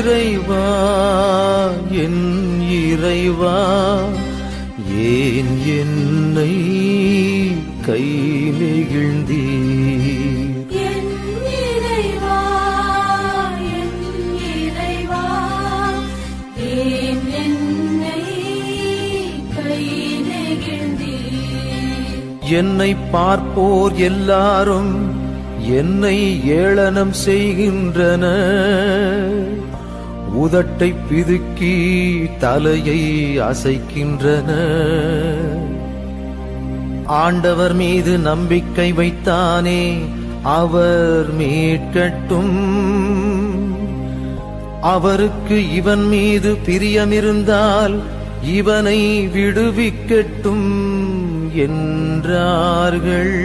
இறைவா என் இறைவா ஏன் என்னை கை நெகிழ்ந்தீர்? என் இறைவா என் இறைவா ஏன் என்னை கை நெகிழ்ந்தீர்? என்னை பார்ப்போர் எல்லாரும் என்னை ஏளனம் செய்கின்றனர், உதட்டை பிதுக்கி தலையை அசைக்கின்றனர். ஆண்டவர் மீது நம்பிக்கை வைத்தானே, அவர் மீட்கட்டும். அவருக்கு இவன் மீது பிரியமிருந்தால் இவனை விடுவிக்கட்டும் என்றார்கள்.